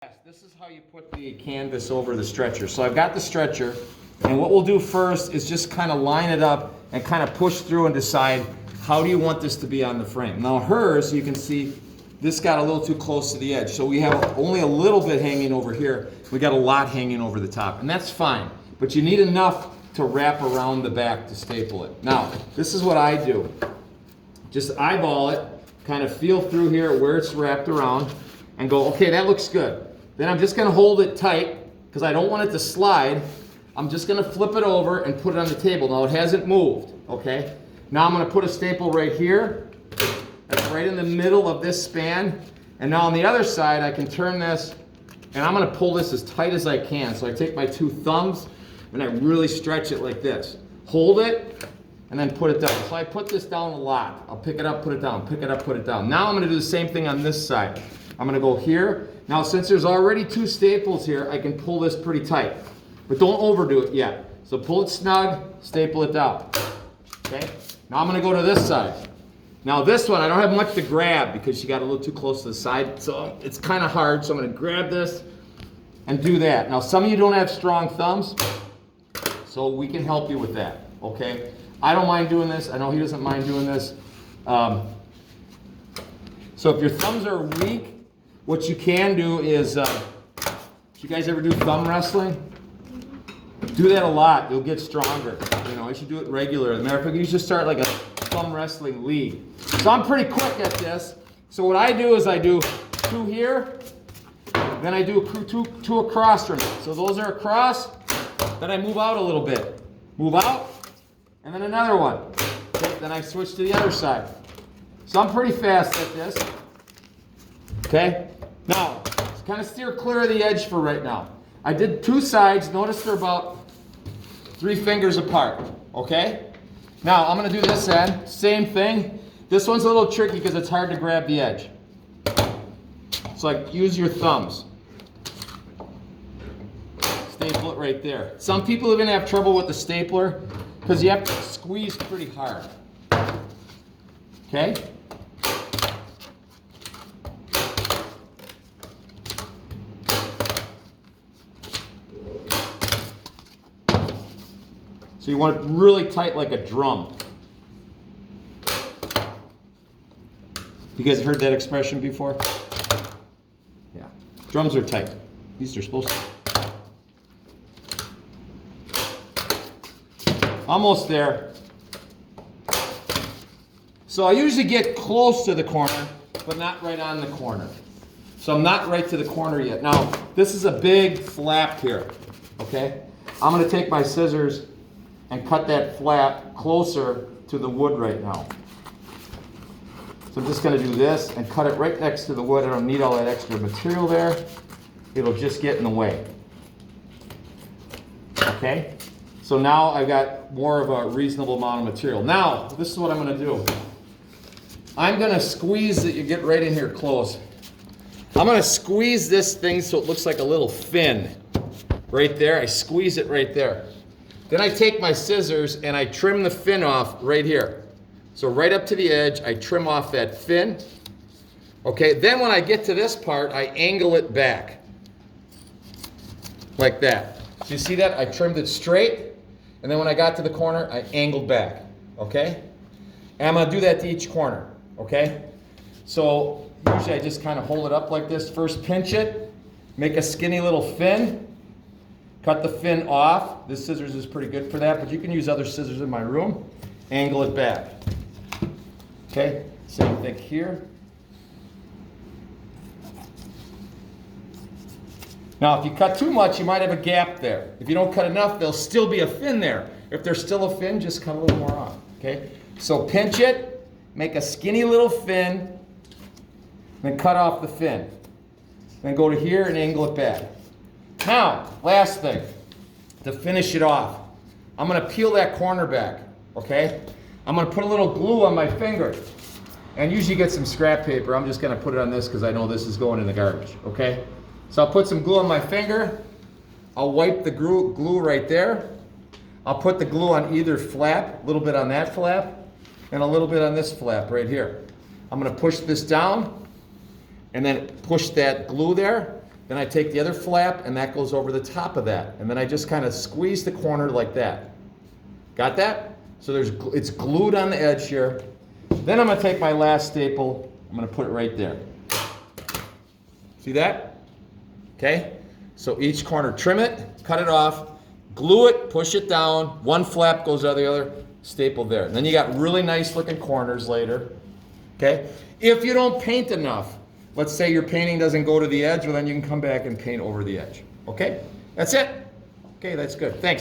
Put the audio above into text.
Yes, this is how you put the canvas over the stretcher. So I've got the stretcher, and what we'll do first is just kind of line it up and kind of push through and decide how do you want this to be on the frame. Now hers, you can see this got a little too close to the edge. So we have only a little bit hanging over here. We got a lot hanging over the top, and that's fine. But you need enough to wrap around the back to staple it. Now, this is what I do. Just eyeball it, kind of feel through here where it's wrapped around, and go, okay, that looks good. Then I'm just gonna hold it tight because I don't want it to slide. I'm just gonna flip it over and put it on the table. Now it hasn't moved, okay? Now I'm gonna put a staple right here. That's right in the middle of this span. And now on the other side, I can turn this and I'm gonna pull this as tight as I can. So I take my two thumbs and I really stretch it like this. Hold it and then put it down. So I put this down a lot. I'll pick it up, put it down, pick it up, put it down. Now I'm gonna do the same thing on this side. I'm gonna go here. Now since there's already two staples here, I can pull this pretty tight. But don't overdo it yet. So pull it snug, staple it down. Okay? Now I'm gonna go to this side. Now this one, I don't have much to grab because she got a little too close to the side. So it's kind of hard. So I'm gonna grab this and do that. Now some of you don't have strong thumbs, so we can help you with that, okay? I don't mind doing this. I know he doesn't mind doing this. So if your thumbs are weak, what you can do is, you guys ever do thumb wrestling? Do that a lot. You'll get stronger. You know, I should do it regularly. Matter of fact, you should start like a thumb wrestling league. So I'm pretty quick at this. So what I do is I do two here, then I do two across from it. So those are across, then I move out a little bit. Move out, and then another one. Okay, then I switch to the other side. So I'm pretty fast at this. Okay? Now, just kind of steer clear of the edge for right now. I did two sides. Notice they're about 3 fingers apart. Okay? Now, I'm going to do this end. Same thing. This one's a little tricky because it's hard to grab the edge. So like, use your thumbs. Staple it right there. Some people are going to have trouble with the stapler because you have to squeeze pretty hard. Okay? So you want it really tight like a drum. You guys heard that expression before? Yeah. Drums are tight. These are supposed to. Almost there. So I usually get close to the corner, but not right on the corner. So I'm not right to the corner yet. Now, this is a big flap here, okay? I'm gonna take my scissors and cut that flap closer to the wood right now. So I'm just gonna do this and cut it right next to the wood. I don't need all that extra material there. It'll just get in the way. Okay? So now I've got more of a reasonable amount of material. Now, this is what I'm gonna do. I'm gonna squeeze it, you get right in here close. I'm gonna squeeze this thing so it looks like a little fin. Right there, I squeeze it right there. Then I take my scissors and I trim the fin off right here. So right up to the edge, I trim off that fin. Okay, then when I get to this part, I angle it back. Like that. So you see that? I trimmed it straight, and then when I got to the corner, I angled back. Okay? And I'm gonna do that to each corner. Okay? So usually I just kind of hold it up like this. First pinch it, make a skinny little fin. Cut the fin off. This scissors is pretty good for that, but you can use other scissors in my room. Angle it back. Okay, same thing here. Now, if you cut too much, you might have a gap there. If you don't cut enough, there'll still be a fin there. If there's still a fin, just cut a little more off. Okay, so pinch it, make a skinny little fin, then cut off the fin. Then go to here and angle it back. Now, last thing, to finish it off, I'm gonna peel that corner back, okay? I'm gonna put a little glue on my finger, and usually get some scrap paper. I'm just gonna put it on this because I know this is going in the garbage, okay? So I'll put some glue on my finger, I'll wipe the glue right there, I'll put the glue on either flap, a little bit on that flap, and a little bit on this flap right here. I'm gonna push this down, and then push that glue there. Then I take the other flap and that goes over the top of that. And then I just kind of squeeze the corner like that. Got that? So it's glued on the edge here. Then I'm gonna take my last staple, I'm gonna put it right there. See that? Okay? So each corner, trim it, cut it off, glue it, push it down, one flap goes on the other, staple there. And then you got really nice looking corners later. Okay? If you don't paint enough, let's say your painting doesn't go to the edge, well then you can come back and paint over the edge. Okay? That's it. Okay, that's good. Thanks.